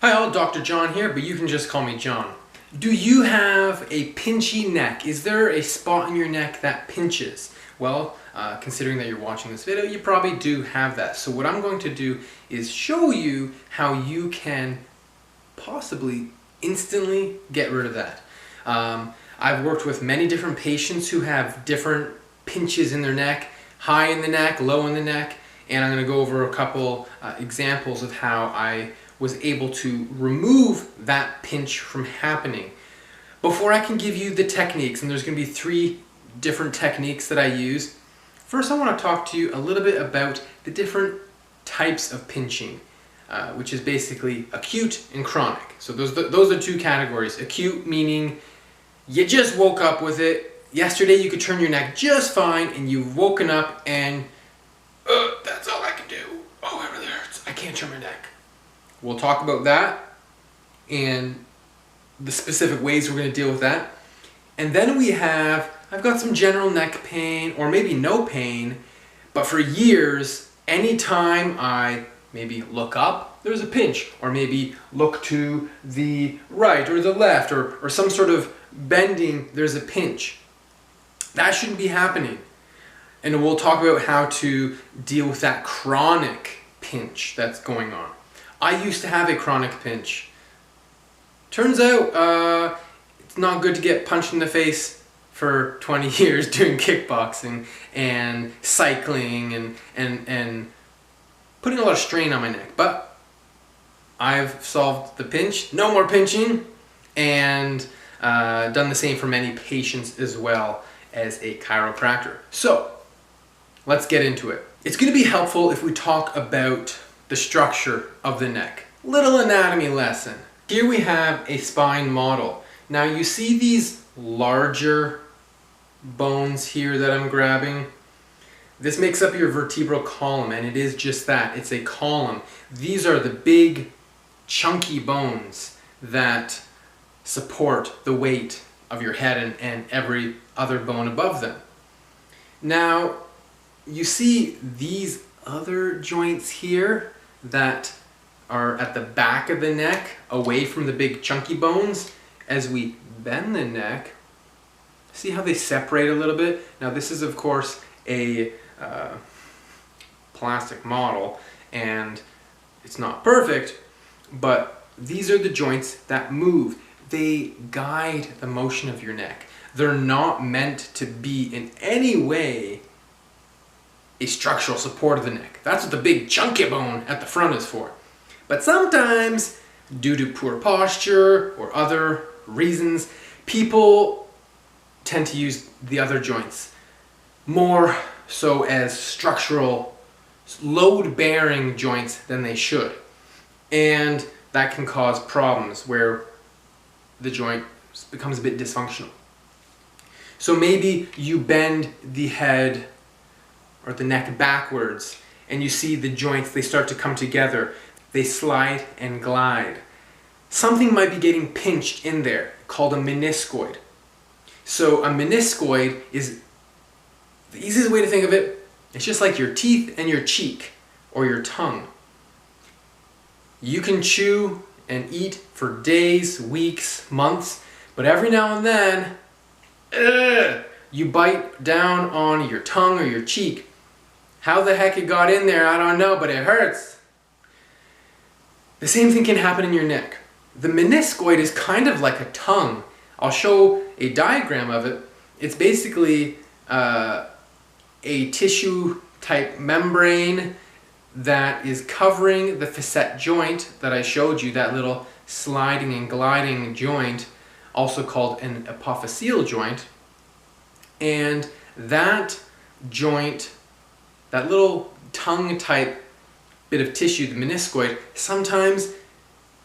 Hi all, Dr. John here, but you can just call me John. Do you have a pinchy neck? Is there a spot in your neck that pinches? Well, considering that you're watching this video, you probably do have that. So what I'm going to do is show you how you can possibly instantly get rid of that. I've worked with many different patients who have different pinches in their neck, high in the neck, low in the neck, and I'm going to go over a couple examples of how I was able to remove that pinch from happening. Before I can give you the techniques, and there's going to be 3 different techniques that I use, first I want to talk to you a little bit about the different types of pinching, which is basically acute and chronic. So those are 2 categories. Acute meaning you just woke up with it. Yesterday you could turn your neck just fine and you've woken up and that's all I can do. Oh, it really hurts. I can't turn my neck. We'll talk about that and the specific ways we're going to deal with that. And then I've got some general neck pain or maybe no pain, but for years, anytime I maybe look up, there's a pinch, or maybe look to the right or the left or some sort of bending, there's a pinch. That shouldn't be happening. And we'll talk about how to deal with that chronic pinch that's going on. I used to have a chronic pinch. Turns out it's not good to get punched in the face for 20 years doing kickboxing and cycling and putting a lot of strain on my neck. But I've solved the pinch, no more pinching, and done the same for many patients as well as a chiropractor. So let's get into it. It's going to be helpful if we talk about the structure of the neck. Little anatomy lesson. Here we have a spine model. Now you see these larger bones here that I'm grabbing? This makes up your vertebral column, and it is just that. It's a column. These are the big, chunky bones that support the weight of your head and every other bone above them. Now, you see these other joints here that are at the back of the neck, away from the big chunky bones. As we bend the neck, see how they separate a little bit? Now this is of course a plastic model and it's not perfect, but these are the joints that move. They guide the motion of your neck. They're not meant to be in any way a structural support of the neck. That's what the big chunky bone at the front is for. But sometimes, due to poor posture or other reasons, people tend to use the other joints more so as structural, load-bearing joints than they should. And that can cause problems where the joint becomes a bit dysfunctional. So maybe you bend the head or the neck backwards and you see the joints, they start to come together. They slide and glide. Something might be getting pinched in there called a meniscoid. So a meniscoid is, the easiest way to think of it, it's just like your teeth and your cheek or your tongue. You can chew and eat for days, weeks, months, but every now and then, you bite down on your tongue or your cheek. How the heck it got in there, I don't know, but it hurts. The same thing can happen in your neck. The meniscoid is kind of like a tongue. I'll show a diagram of it. It's basically a tissue type membrane that is covering the facet joint that I showed you, that little sliding and gliding joint, also called an apophyseal joint. And that joint, that little tongue type bit of tissue, the meniscoid, sometimes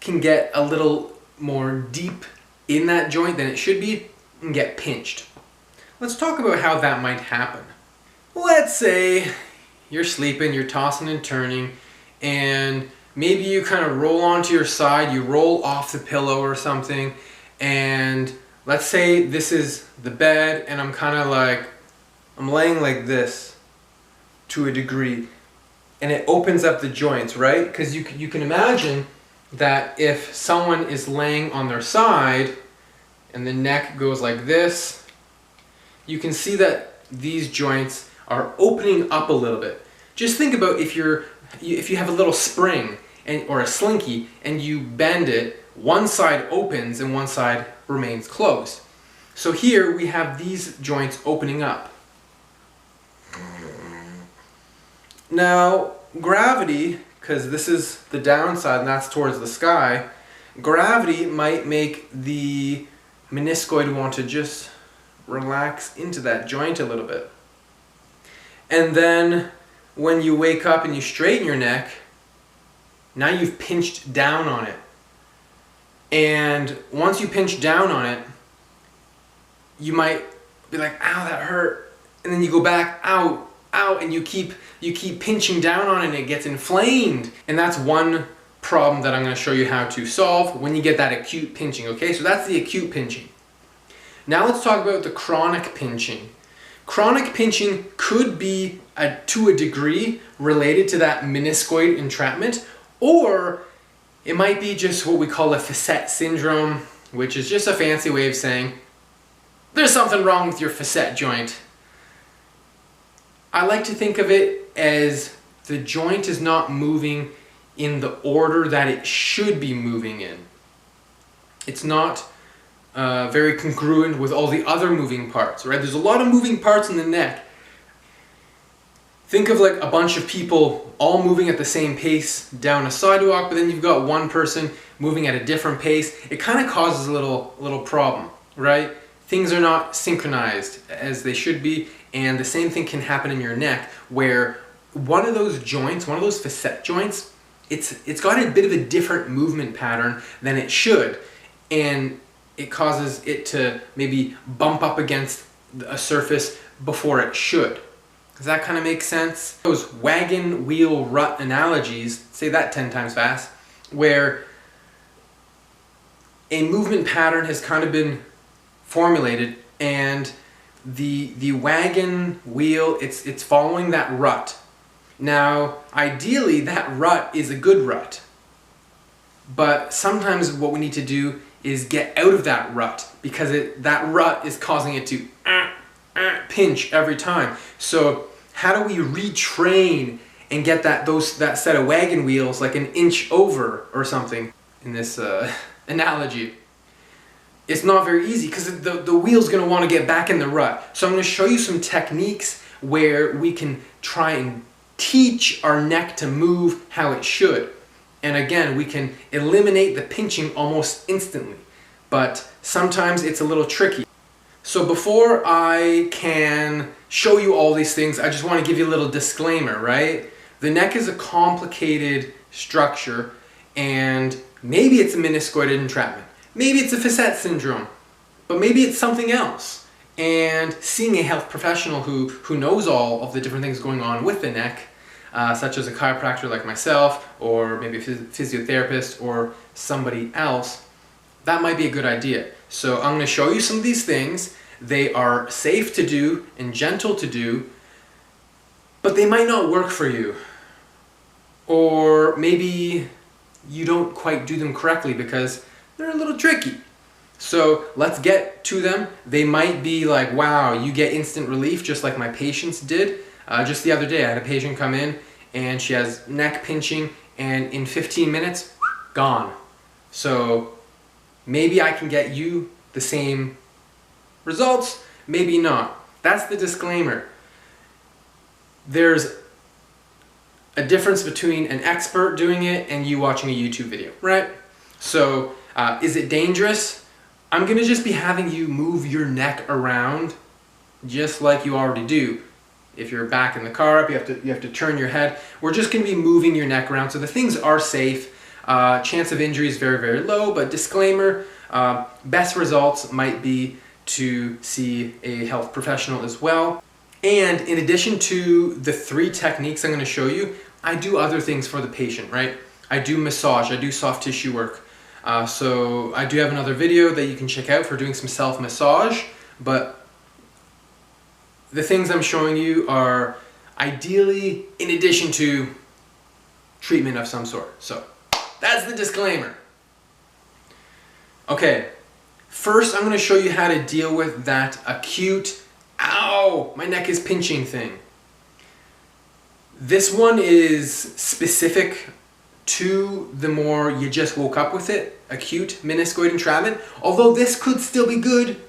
can get a little more deep in that joint than it should be and get pinched. Let's talk about how that might happen. Let's say you're sleeping, you're tossing and turning, and maybe you kind of roll onto your side, you roll off the pillow or something, and let's say this is the bed and I'm laying like this to a degree, and it opens up the joints, right? Because you can imagine that if someone is laying on their side and the neck goes like this, you can see that these joints are opening up a little bit. Just think about if you have a little spring or a slinky and you bend it, one side opens and one side remains closed. So here we have these joints opening up. Now gravity, because this is the downside and that's towards the sky, gravity might make the meniscoid want to just relax into that joint a little bit. And then when you wake up and you straighten your neck, now you've pinched down on it. And once you pinch down on it, you might be like, ow, that hurt. And then you go back, ow, ow, and you keep pinching down on it and it gets inflamed. And that's one problem that I'm going to show you how to solve when you get that acute pinching, okay? So that's the acute pinching. Now let's talk about the chronic pinching. Chronic pinching could be, to a degree, related to that meniscoid entrapment, or it might be just what we call a facet syndrome, which is just a fancy way of saying there's something wrong with your facet joint. I like to think of it as the joint is not moving in the order that it should be moving in. It's not very congruent with all the other moving parts, right? There's a lot of moving parts in the neck. Think of like a bunch of people all moving at the same pace down a sidewalk, but then you've got one person moving at a different pace. It kind of causes a little problem, right? Things are not synchronized as they should be, and the same thing can happen in your neck where one of those joints, one of those facet joints, it's got a bit of a different movement pattern than it should, and it causes it to maybe bump up against a surface before it should. Does that kind of make sense? Those wagon wheel rut analogies, say that 10 times fast, where a movement pattern has kind of been formulated and the wagon wheel, it's following that rut. Now, ideally that rut is a good rut, but sometimes what we need to do is get out of that rut because that rut is causing it to pinch every time. So how do we retrain and get that set of wagon wheels like an inch over or something in this analogy? It's not very easy because the wheel's going to want to get back in the rut. So I'm going to show you some techniques where we can try and teach our neck to move how it should. And again, we can eliminate the pinching almost instantly, but sometimes it's a little tricky. So before I can show you all these things, I just want to give you a little disclaimer, right? The neck is a complicated structure, and maybe it's a meniscoid entrapment. Maybe it's a facet syndrome, but maybe it's something else. And seeing a health professional who knows all of the different things going on with the neck, such as a chiropractor like myself, or maybe a physiotherapist or somebody else, that might be a good idea. So I'm going to show you some of these things. They are safe to do and gentle to do, but they might not work for you. Or maybe you don't quite do them correctly because they're a little tricky. So let's get to them. They might be like, wow, you get instant relief just like my patients did. Just the other day I had a patient come in and she has neck pinching, and in 15 minutes, gone. So maybe I can get you the same results, maybe not. That's the disclaimer. There's a difference between an expert doing it and you watching a YouTube video, right? So is it dangerous? I'm gonna just be having you move your neck around just like you already do. If you're back in the car up, you have to turn your head. We're just gonna be moving your neck around. So the things are safe. Chance of injury is very, very low, but disclaimer, best results might be to see a health professional as well. And in addition to the 3 techniques I'm gonna show you, I do other things for the patient, right? I do massage, I do soft tissue work. So I do have another video that you can check out for doing some self-massage, but the things I'm showing you are ideally in addition to treatment of some sort. So That's the disclaimer. Okay, first I'm going to show you how to deal with that acute, ow, my neck is pinching thing. This one is specific to the more you just woke up with it, acute meniscoid entrapment, although this could still be good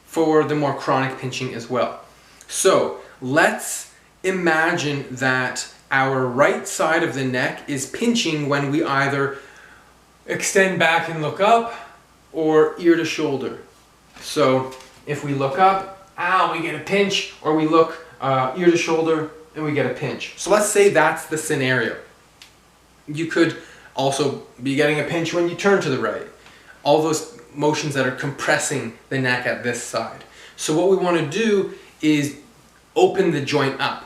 for the more chronic pinching as well. So let's imagine that our right side of the neck is pinching when we either extend back and look up or ear to shoulder. So if we look up, ow, we get a pinch, or we look ear to shoulder and we get a pinch. So let's say that's the scenario. You could also be getting a pinch when you turn to the right. All those motions that are compressing the neck at this side. So what we want to do is open the joint up.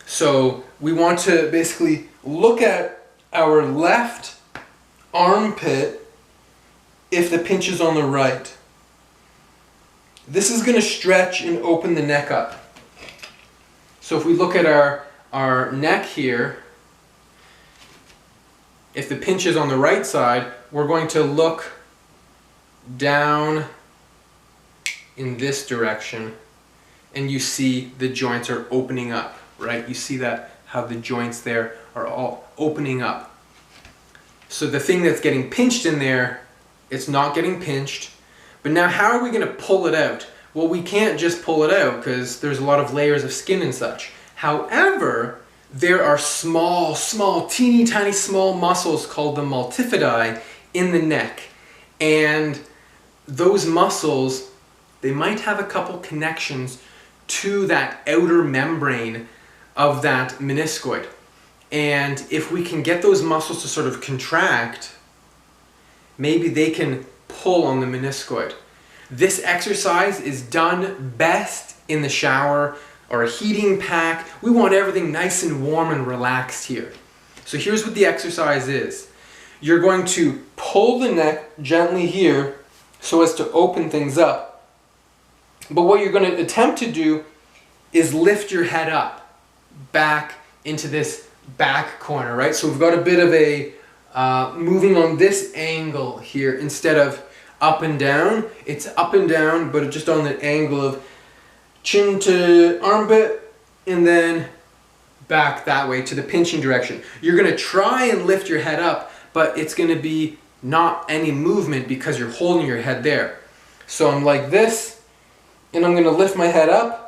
So we want to basically look at our left armpit if the pinch is on the right. This is going to stretch and open the neck up. So if we look at our neck here, if the pinch is on the right side, we're going to look down in this direction, and you see the joints are opening up, right? You see that, how the joints there are all opening up. So the thing that's getting pinched in there, it's not getting pinched. But now how are we going to pull it out? Well, we can't just pull it out because there's a lot of layers of skin and such. However, there are small, teeny tiny small muscles called the multifidi in the neck. And those muscles, they might have a couple connections to that outer membrane of that meniscoid. And if we can get those muscles to sort of contract, maybe they can pull on the meniscoid. This exercise is done best in the shower or a heating pack. We want everything nice and warm and relaxed here. So here's what the exercise is. You're going to pull the neck gently here so as to open things up. But what you're going to attempt to do is lift your head up back into this back corner, right? So we've got a bit of a moving on this angle here instead of up and down. It's up and down, but just on the angle of chin to armpit and then back that way to the pinching direction. You're going to try and lift your head up, but it's going to be not any movement because you're holding your head there. So I'm like this, and I'm going to lift my head up.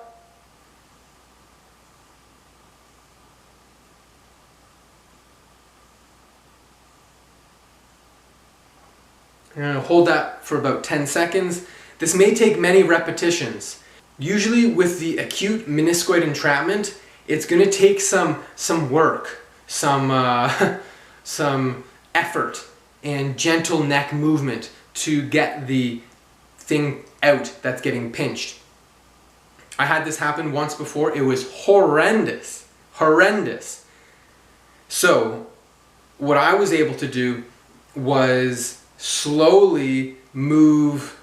I'm going to hold that for about 10 seconds. This may take many repetitions. Usually with the acute meniscoid entrapment, it's going to take some work, some effort and gentle neck movement to get the thing out that's getting pinched. I had this happen once before. It was horrendous. So what I was able to do was slowly move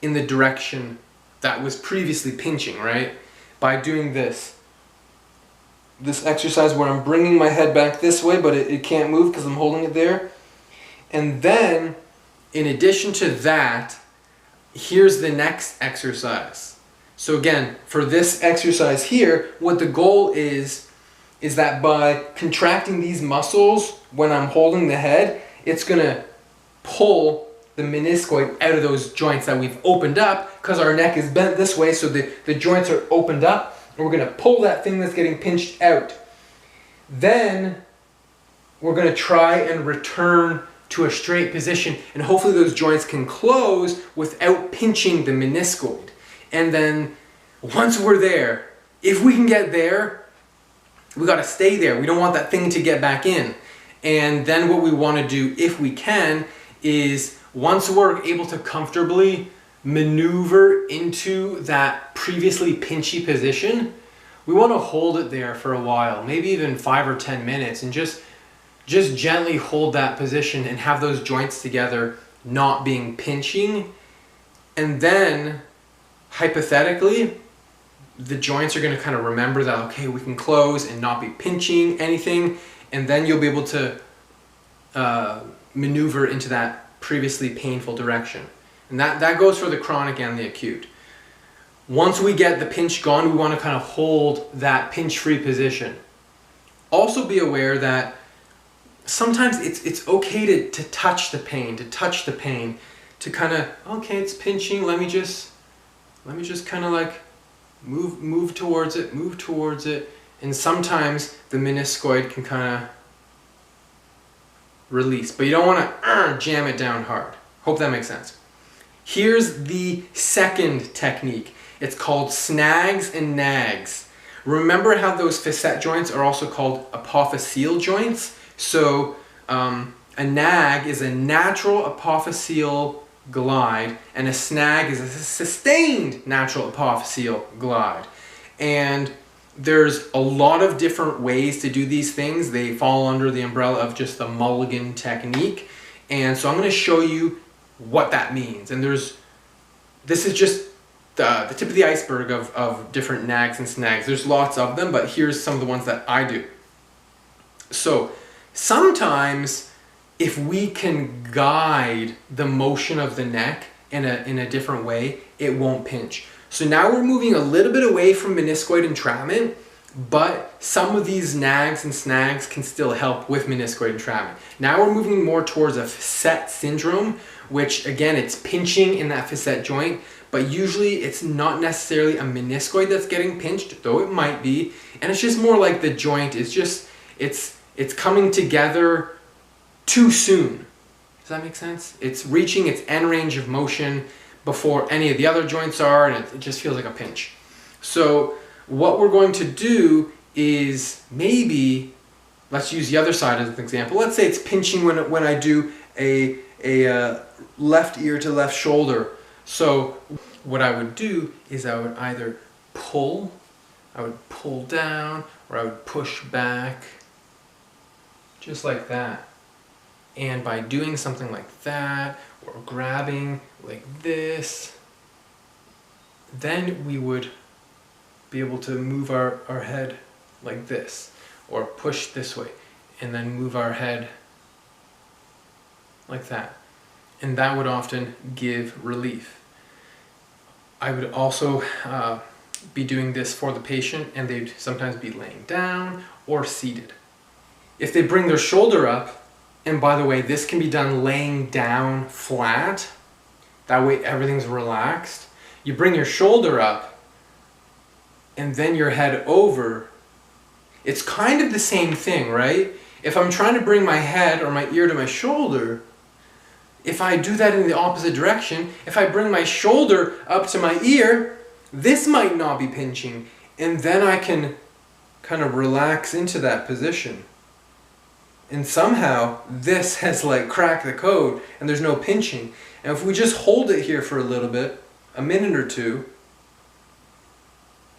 in the direction that was previously pinching, right? By doing this exercise where I'm bringing my head back this way, but it can't move because I'm holding it there. And then, in addition to that, here's the next exercise. So again, for this exercise here, what the goal is that by contracting these muscles when I'm holding the head, it's going to pull the meniscoid out of those joints that we've opened up because our neck is bent this way, so the joints are opened up, and we're going to pull that thing that's getting pinched out. Then we're going to try and return to a straight position, and hopefully those joints can close without pinching the meniscoid. And then once we're there, if we can get there, we got to stay there. We don't want that thing to get back in. And then what we want to do, if we can, is once we're able to comfortably maneuver into that previously pinchy position, we want to hold it there for a while, maybe even 5 or 10 minutes, and just gently hold that position and have those joints together not being pinching. And then hypothetically, the joints are going to kind of remember that, okay, we can close and not be pinching anything, and then you'll be able to maneuver into that previously painful direction. And that goes for the chronic and the acute. Once we get the pinch gone, we want to kind of hold that pinch-free position. Also be aware that sometimes it's okay to touch the pain, to kind of, okay, it's pinching, let me just kind of like move towards it, and sometimes the meniscoid can kind of release, but you don't want to jam it down hard. Hope that makes sense. Here's the second technique. It's called Snags and Nags. Remember how those facet joints are also called apophyseal joints? So a nag is a natural apophyseal glide, and a snag is a sustained natural apophyseal glide. And there's a lot of different ways to do these things. They fall under the umbrella of just the mulligan technique. And so I'm going to show you what that means. And this is just the tip of the iceberg of different nags and snags. There's lots of them, but here's some of the ones that I do. So sometimes if we can guide the motion of the neck in a different way, it won't pinch. So now we're moving a little bit away from meniscoid entrapment, but some of these nags and snags can still help with meniscoid entrapment. Now we're moving more towards a facet syndrome, which again, it's pinching in that facet joint, but usually it's not necessarily a meniscoid that's getting pinched, though it might be, and it's just more like the joint is just, it's coming together too soon. Does that make sense? It's reaching its end range of motion before any of the other joints are, and it just feels like a pinch. So what we're going to do is maybe, let's use the other side as an example. Let's say it's pinching when I do a left ear to left shoulder. So what I would do is I would either pull down, or I would push back, just like that. And by doing something like that, or grabbing like this, then we would be able to move our head like this, or push this way, and then move our head like that. And that would often give relief. I would also be doing this for the patient, and they'd sometimes be laying down or seated. If they bring their shoulder up, and by the way, this can be done laying down flat, that way everything's relaxed. You bring your shoulder up, and then your head over. It's kind of the same thing, right? If I'm trying to bring my head or my ear to my shoulder, if I do that in the opposite direction, if I bring my shoulder up to my ear, this might not be pinching, and then I can kind of relax into that position. And somehow this has like cracked the code and there's no pinching. And if we just hold it here for a little bit, a minute or two,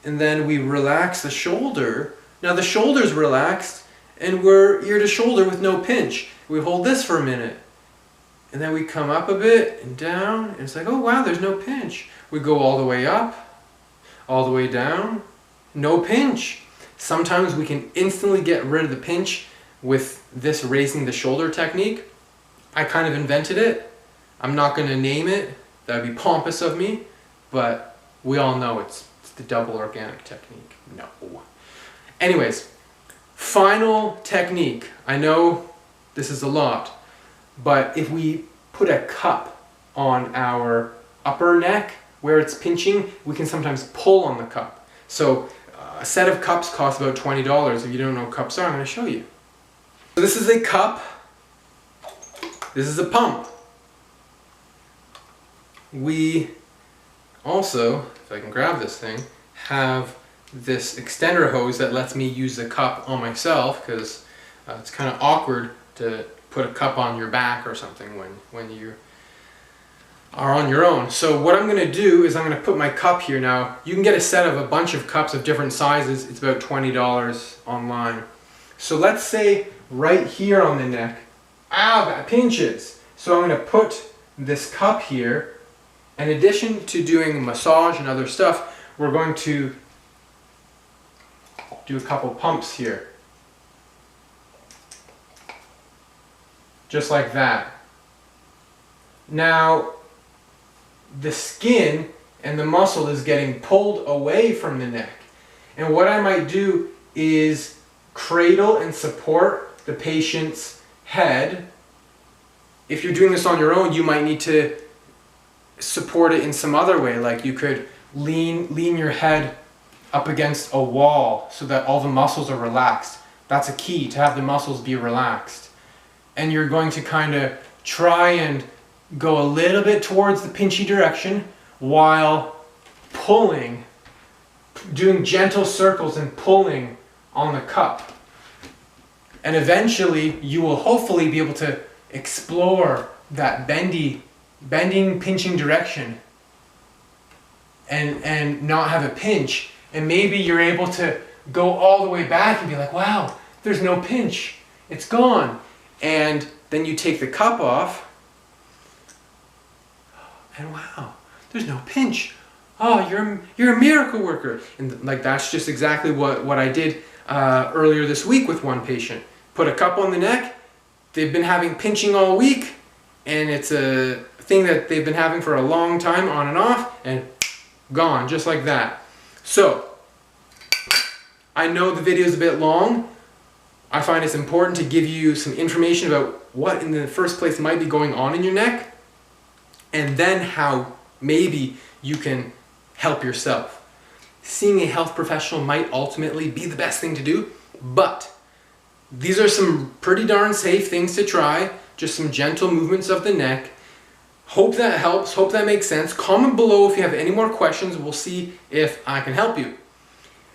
and then we relax the shoulder, now the shoulder's relaxed and we're ear to shoulder with no pinch. We hold this for a minute, and then we come up a bit and down, and it's like, oh wow, there's no pinch. We go all the way up, all the way down, no pinch. Sometimes we can instantly get rid of the pinch with this raising the shoulder technique. I kind of invented it. I'm not going to name it. That would be pompous of me, but we all know it's the double organic technique. No. Anyways, final technique. I know this is a lot, but if we put a cup on our upper neck where it's pinching, we can sometimes pull on the cup. So a set of cups costs about $20. If you don't know what cups are, I'm going to show you. So this is a cup. This is a pump. We also, if I can grab this thing, have this extender hose that lets me use the cup on myself, because it's kind of awkward to put a cup on your back or something when you are on your own. So what I'm going to do is I'm going to put my cup here. Now you can get a set of a bunch of cups of different sizes. It's about $20 online. So let's say right here on the neck, ow, that pinches. So I'm going to put this cup here. In addition to doing massage and other stuff, we're going to do a couple pumps here. just like that. Now, the skin and the muscle is getting pulled away from the neck. And what I might do is cradle and support the patient's head. If you're doing this on your own, you might need to support it in some other way. Like you could lean your head up against a wall so that all the muscles are relaxed. That's a key, to have the muscles be relaxed. And you're going to kind of try and go a little bit towards the pinchy direction while pulling, doing gentle circles and pulling on the cup. And eventually you will hopefully be able to explore that bending, pinching direction and not have a pinch. And maybe you're able to go all the way back and be like, wow, there's no pinch, it's gone. And then you take the cup off and wow, there's no pinch. Oh, you're a miracle worker. And like that's just exactly what I did earlier this week with one patient. Put a cup on the neck. They've been having pinching all week, and it's a thing that they've been having for a long time, on and off, and gone, just like that. So, I know the video is a bit long. I find it's important to give you some information about what in the first place might be going on in your neck, and then how maybe you can help yourself. Seeing a health professional might ultimately be the best thing to do, but these are some pretty darn safe things to try. Just some gentle movements of the neck. Hope that helps, hope that makes sense. Comment below if you have any more questions. We'll see if I can help you.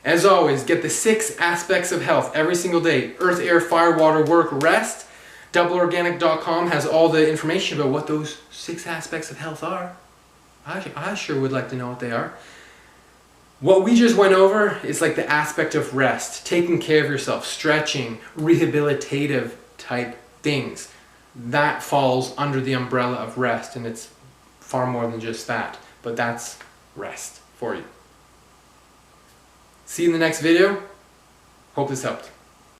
As always, get the 6 aspects of health every single day. Earth, air, fire, water, work, rest. DoubleOrganic.com has all the information about what those 6 aspects of health are. I sure would like to know what they are. What we just went over is like the aspect of rest, taking care of yourself, stretching, rehabilitative type things. That falls under the umbrella of rest, and it's far more than just that. But that's rest for you. See you in the next video. Hope this helped.